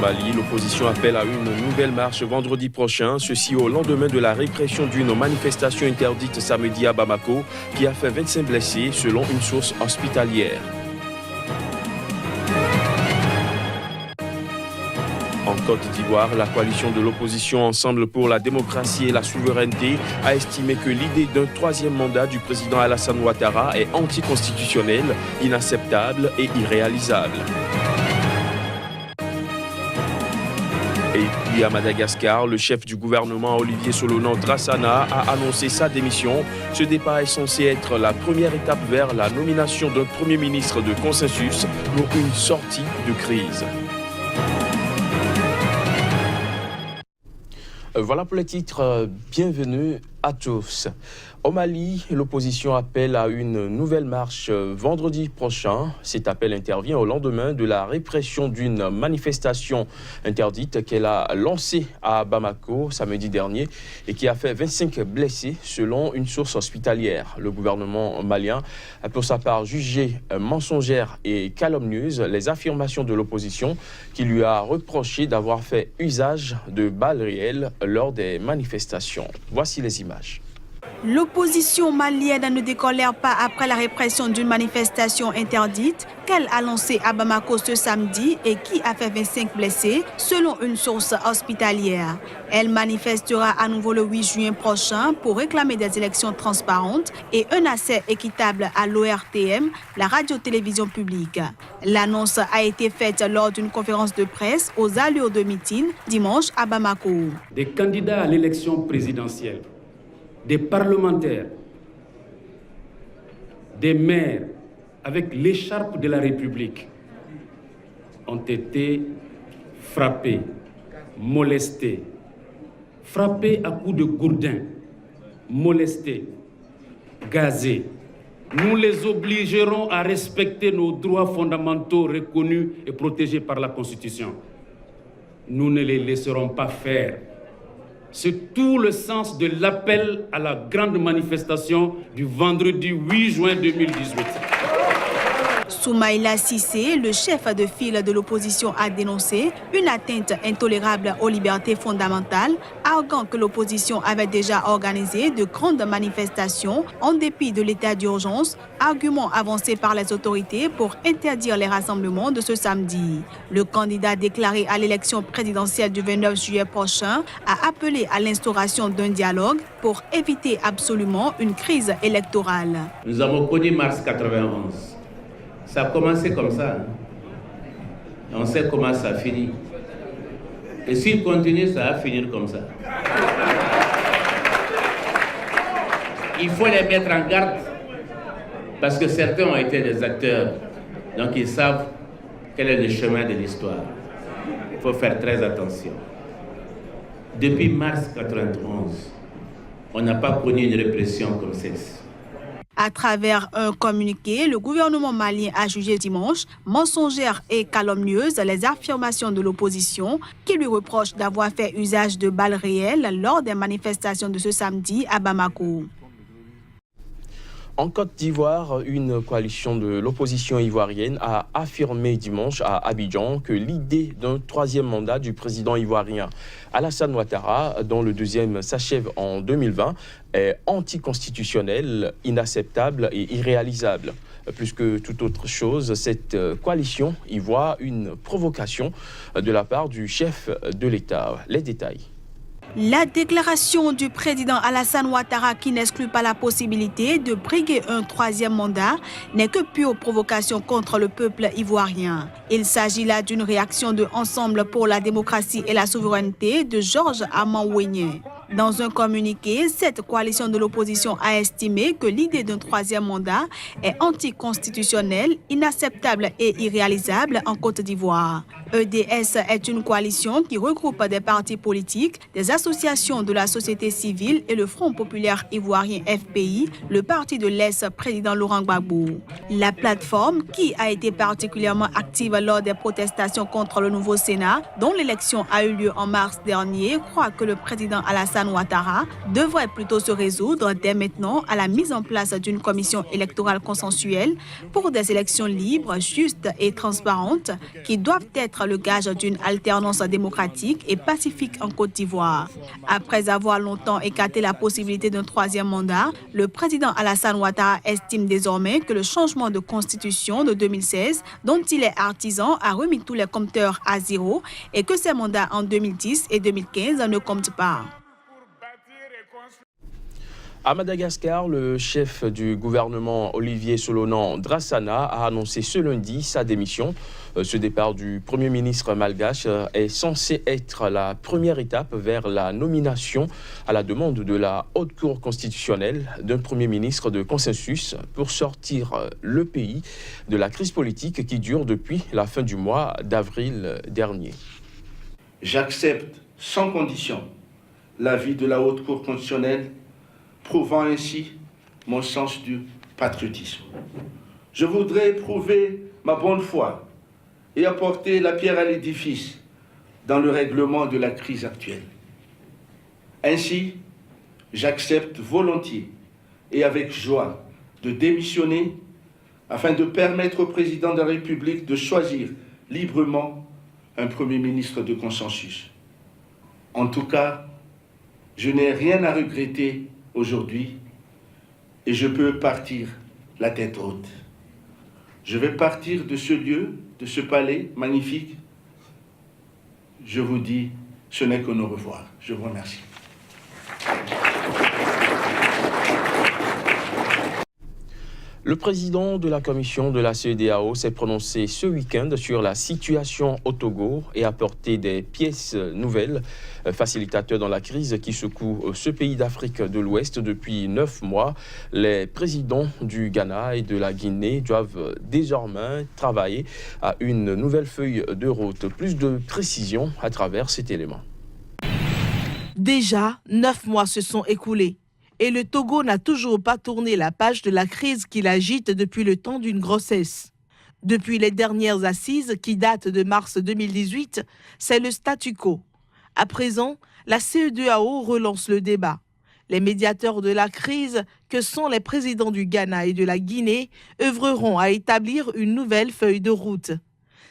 Mali, l'opposition appelle à une nouvelle marche vendredi prochain, ceci au lendemain de la répression d'une manifestation interdite samedi à Bamako qui a fait 25 blessés selon une source hospitalière. En Côte d'Ivoire, la coalition de l'opposition Ensemble pour la démocratie et la souveraineté a estimé que l'idée d'un troisième mandat du président Alassane Ouattara est anticonstitutionnelle, inacceptable et irréalisable. Et puis à Madagascar, le chef du gouvernement Olivier Solonan Drassana a annoncé sa démission. Ce départ est censé être la première étape vers la nomination d'un Premier ministre de consensus pour une sortie de crise. Voilà pour les titres. Bienvenue à tous. Au Mali, l'opposition appelle à une nouvelle marche vendredi prochain. Cet appel intervient au lendemain de la répression d'une manifestation interdite qu'elle a lancée à Bamako samedi dernier et qui a fait 25 blessés selon une source hospitalière. Le gouvernement malien a pour sa part jugé mensongères et calomnieuses les affirmations de l'opposition qui lui a reproché d'avoir fait usage de balles réelles lors des manifestations. Voici les images. L'opposition malienne ne décolère pas après la répression d'une manifestation interdite qu'elle a lancée à Bamako ce samedi et qui a fait 25 blessés, selon une source hospitalière. Elle manifestera à nouveau le 8 juin prochain pour réclamer des élections transparentes et un accès équitable à l'ORTM, la radio-télévision publique. L'annonce a été faite lors d'une conférence de presse aux allures de meeting dimanche à Bamako. Des candidats à l'élection présidentielle, des parlementaires, des maires avec l'écharpe de la République ont été frappés, molestés, frappés à coups de gourdin, molestés, gazés. Nous les obligerons à respecter nos droits fondamentaux reconnus et protégés par la Constitution. Nous ne les laisserons pas faire. C'est tout le sens de l'appel à la grande manifestation du vendredi 8 juin 2018. Soumaïla Cissé, le chef de file de l'opposition, a dénoncé une atteinte intolérable aux libertés fondamentales, arguant que l'opposition avait déjà organisé de grandes manifestations en dépit de l'état d'urgence, argument avancé par les autorités pour interdire les rassemblements de ce samedi. Le candidat déclaré à l'élection présidentielle du 29 juillet prochain a appelé à l'instauration d'un dialogue pour éviter absolument une crise électorale. Nous avons connu mars 91. Ça a commencé comme ça. On sait comment ça finit. Et s'il continue, ça va finir comme ça. Il faut les mettre en garde parce que certains ont été des acteurs. Donc ils savent quel est le chemin de l'histoire. Il faut faire très attention. Depuis mars 91, on n'a pas connu une répression comme celle-ci. À travers un communiqué, le gouvernement malien a jugé dimanche mensongères et calomnieuses les affirmations de l'opposition qui lui reproche d'avoir fait usage de balles réelles lors des manifestations de ce samedi à Bamako. En Côte d'Ivoire, une coalition de l'opposition ivoirienne a affirmé dimanche à Abidjan que l'idée d'un troisième mandat du président ivoirien Alassane Ouattara, dont le deuxième s'achève en 2020, est anticonstitutionnelle, inacceptable et irréalisable. Plus que toute autre chose, cette coalition y voit une provocation de la part du chef de l'État. Les détails. La déclaration du président Alassane Ouattara qui n'exclut pas la possibilité de briguer un troisième mandat n'est que pure provocation contre le peuple ivoirien. Il s'agit là d'une réaction de Ensemble pour la démocratie et la souveraineté de Georges Amand-Ouénié. Dans un communiqué, cette coalition de l'opposition a estimé que l'idée d'un troisième mandat est anticonstitutionnelle, inacceptable et irréalisable en Côte d'Ivoire. EDS est une coalition qui regroupe des partis politiques, des associations de la société civile et le Front populaire ivoirien FPI, le parti de l'ex-président Laurent Gbagbo. La plateforme, qui a été particulièrement active lors des protestations contre le nouveau Sénat, dont l'élection a eu lieu en mars dernier, croit que le président Alassane Alassane Ouattara devrait plutôt se résoudre dès maintenant à la mise en place d'une commission électorale consensuelle pour des élections libres, justes et transparentes qui doivent être le gage d'une alternance démocratique et pacifique en Côte d'Ivoire. Après avoir longtemps écarté la possibilité d'un troisième mandat, le président Alassane Ouattara estime désormais que le changement de constitution de 2016, dont il est artisan, a remis tous les compteurs à zéro et que ses mandats en 2010 et 2015 ne comptent pas. À Madagascar, le chef du gouvernement Olivier Solonan Drassana a annoncé ce lundi sa démission. Ce départ du Premier ministre malgache est censé être la première étape vers la nomination à la demande de la Haute Cour constitutionnelle d'un Premier ministre de consensus pour sortir le pays de la crise politique qui dure depuis la fin du mois d'avril dernier. J'accepte sans condition l'avis de la Haute Cour constitutionnelle, prouvant ainsi mon sens du patriotisme. Je voudrais prouver ma bonne foi et apporter la pierre à l'édifice dans le règlement de la crise actuelle. Ainsi, j'accepte volontiers et avec joie de démissionner afin de permettre au président de la République de choisir librement un Premier ministre de consensus. En tout cas, je n'ai rien à regretter aujourd'hui et je peux partir la tête haute. Je vais partir de ce lieu, de ce palais magnifique. Je vous dis, ce n'est qu'un au revoir. Je vous remercie. Le président de la commission de la CEDEAO s'est prononcé ce week-end sur la situation au Togo et a apporté des pièces nouvelles, facilitateur dans la crise qui secoue ce pays d'Afrique de l'Ouest depuis 9 mois. Les présidents du Ghana et de la Guinée doivent désormais travailler à une nouvelle feuille de route. Plus de précision à travers cet élément. Déjà, 9 mois se sont écoulés. Et le Togo n'a toujours pas tourné la page de la crise qui l'agite depuis le temps d'une grossesse. Depuis les dernières assises qui datent de mars 2018, c'est le statu quo. À présent, la CEDEAO relance le débat. Les médiateurs de la crise, que sont les présidents du Ghana et de la Guinée, œuvreront à établir une nouvelle feuille de route.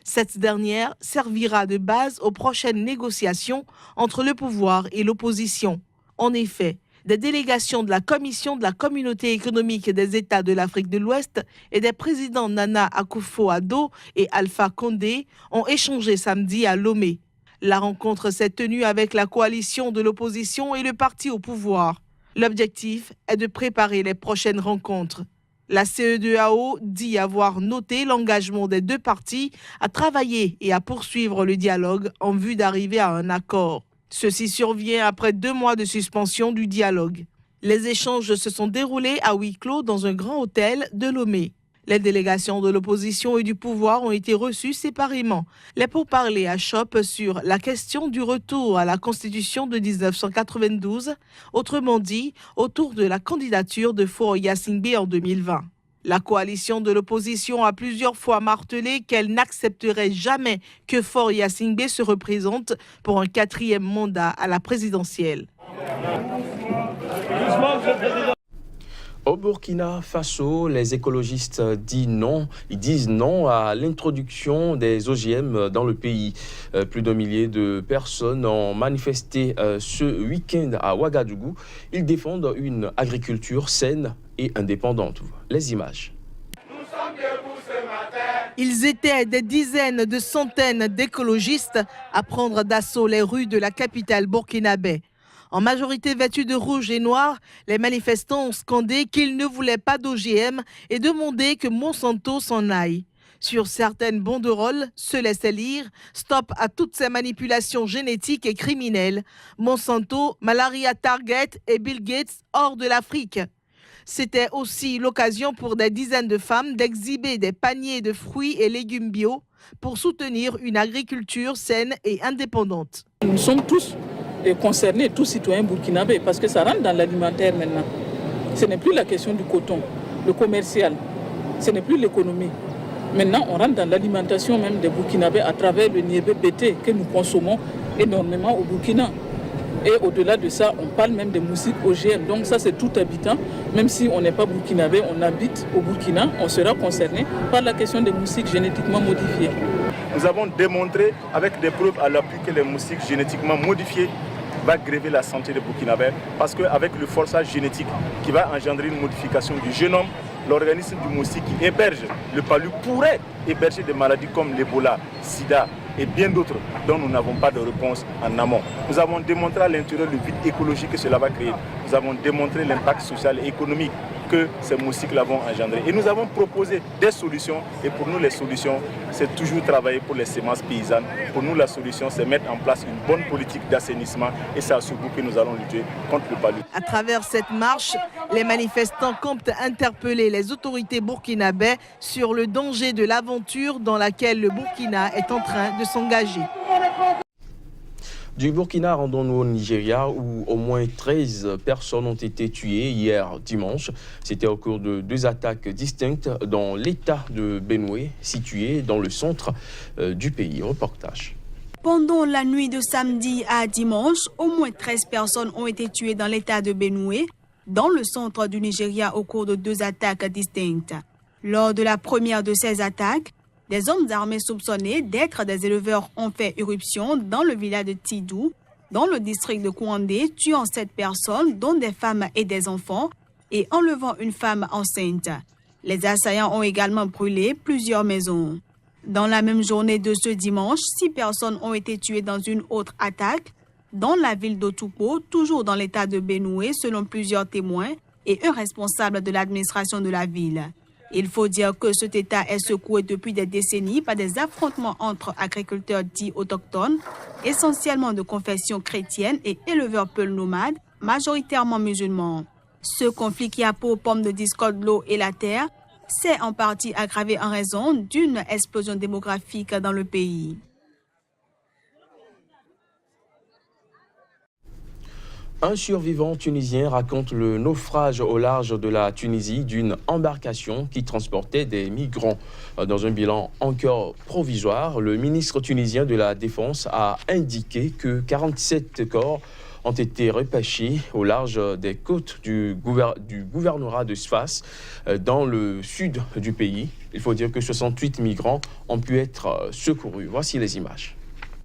Cette dernière servira de base aux prochaines négociations entre le pouvoir et l'opposition. En effet, des délégations de la Commission de la Communauté économique des États de l'Afrique de l'Ouest et des présidents Nana Akufo-Addo et Alpha Condé ont échangé samedi à Lomé. La rencontre s'est tenue avec la coalition de l'opposition et le parti au pouvoir. L'objectif est de préparer les prochaines rencontres. La CEDEAO dit avoir noté l'engagement des deux partis à travailler et à poursuivre le dialogue en vue d'arriver à un accord. Ceci survient après 2 mois de suspension du dialogue. Les échanges se sont déroulés à huis clos dans un grand hôtel de Lomé. Les délégations de l'opposition et du pouvoir ont été reçues séparément. Les pourparlers achoppent sur la question du retour à la Constitution de 1992, autrement dit, autour de la candidature de Faure Gnassingbé en 2020. La coalition de l'opposition a plusieurs fois martelé qu'elle n'accepterait jamais que Faure Gnassingbé se représente pour un 4e mandat à la présidentielle. Au Burkina Faso, les écologistes disent non à l'introduction des OGM dans le pays. Plus d'1 millier de personnes ont manifesté ce week-end à Ouagadougou. Ils défendent une agriculture saine et indépendante. Les images. Ils étaient des dizaines de centaines d'écologistes à prendre d'assaut les rues de la capitale burkinabé. En majorité vêtus de rouge et noir, les manifestants ont scandé qu'ils ne voulaient pas d'OGM et demandé que Monsanto s'en aille. Sur certaines banderoles se laissait lire « Stop à toutes ces manipulations génétiques et criminelles. Monsanto, Malaria Target et Bill Gates hors de l'Afrique ». C'était aussi l'occasion pour des dizaines de femmes d'exhiber des paniers de fruits et légumes bio pour soutenir une agriculture saine et indépendante. Nous sommes tous concernés, tous citoyens burkinabés, parce que ça rentre dans l'alimentaire maintenant. Ce n'est plus la question du coton, le commercial, ce n'est plus l'économie. Maintenant, on rentre dans l'alimentation même des Burkinabés à travers le niébé pété que nous consommons énormément au Burkina. Et au-delà de ça, on parle même des moustiques OGM. Donc ça, c'est tout habitant. Même si on n'est pas burkinabé, on habite au Burkina, on sera concerné par la question des moustiques génétiquement modifiés. Nous avons démontré avec des preuves à l'appui que les moustiques génétiquement modifiés va gréver la santé des Burkinabés parce qu'avec le forçage génétique qui va engendrer une modification du génome, l'organisme du moustique qui héberge le palu pourrait héberger des maladies comme l'Ebola, Sida et bien d'autres dont nous n'avons pas de réponse en amont. Nous avons démontré à l'intérieur le vide écologique que cela va créer. Nous avons démontré l'impact social et économique que ces moustiques-là vont engendrer. Et nous avons proposé des solutions. Et pour nous, les solutions, c'est toujours travailler pour les semences paysannes. Pour nous, la solution, c'est mettre en place une bonne politique d'assainissement. Et c'est à ce bout que nous allons lutter contre le palu. À travers cette marche, les manifestants comptent interpeller les autorités burkinabées sur le danger de l'aventure dans laquelle le Burkina est en train de s'engager. Du Burkina, rendons-nous au Nigeria où au moins 13 personnes ont été tuées hier dimanche. C'était au cours de 2 attaques distinctes dans l'état de Benue, situé dans le centre du pays. Reportage. Pendant la nuit de samedi à dimanche, au moins 13 personnes ont été tuées dans l'état de Benue, dans le centre du Nigeria au cours de 2 attaques distinctes. Lors de la première de ces attaques, des hommes armés soupçonnés d'être des éleveurs ont fait irruption dans le village de Tidou, dans le district de Kouandé, tuant 7 personnes, dont des femmes et des enfants, et enlevant une femme enceinte. Les assaillants ont également brûlé plusieurs maisons. Dans la même journée de ce dimanche, 6 personnes ont été tuées dans une autre attaque, dans la ville d'Otupo, toujours dans l'état de Benue, selon plusieurs témoins, et un responsable de l'administration de la ville. Il faut dire que cet État est secoué depuis des décennies par des affrontements entre agriculteurs dits autochtones, essentiellement de confession chrétienne, et éleveurs peuls nomades, majoritairement musulmans. Ce conflit qui a pour pomme de discorde l'eau et la terre s'est en partie aggravé en raison d'une explosion démographique dans le pays. Un survivant tunisien raconte le naufrage au large de la Tunisie d'une embarcation qui transportait des migrants. Dans un bilan encore provisoire, le ministre tunisien de la Défense a indiqué que 47 corps ont été repêchés au large des côtes du gouvernorat de Sfax, dans le sud du pays. Il faut dire que 68 migrants ont pu être secourus. Voici les images.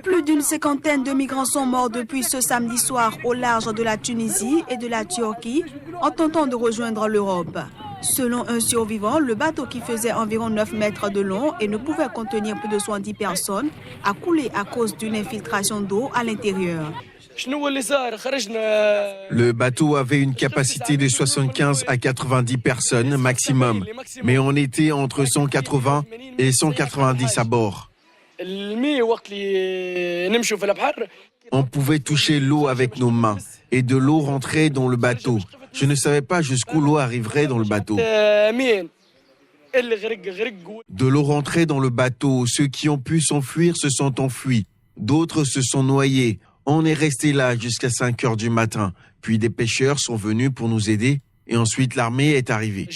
Plus d'une 50aine de migrants sont morts depuis ce samedi soir au large de la Tunisie et de la Turquie en tentant de rejoindre l'Europe. Selon un survivant, le bateau qui faisait environ 9 mètres de long et ne pouvait contenir plus de 70 personnes a coulé à cause d'une infiltration d'eau à l'intérieur. Le bateau avait une capacité de 75 à 90 personnes maximum, mais on était entre 180 et 190 à bord. On pouvait toucher l'eau avec nos mains et de l'eau rentrait dans le bateau. Je ne savais pas jusqu'où l'eau arriverait dans le bateau. De l'eau rentrait dans le bateau. Ceux qui ont pu s'enfuir se sont enfuis. D'autres se sont noyés. On est resté là jusqu'à 5 heures du matin. Puis des pêcheurs sont venus pour nous aider et ensuite l'armée est arrivée.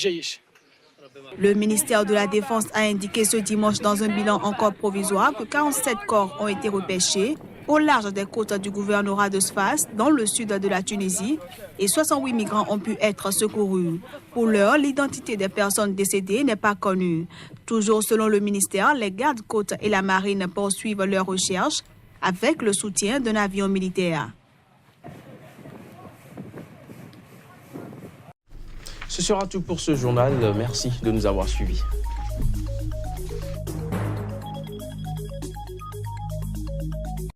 Le ministère de la Défense a indiqué ce dimanche dans un bilan encore provisoire que 47 corps ont été repêchés au large des côtes du gouvernorat de Sfax, dans le sud de la Tunisie, et 68 migrants ont pu être secourus. Pour l'heure, l'identité des personnes décédées n'est pas connue. Toujours selon le ministère, les gardes-côtes et la marine poursuivent leurs recherches avec le soutien d'un avion militaire. Ce sera tout pour ce journal. Merci de nous avoir suivis.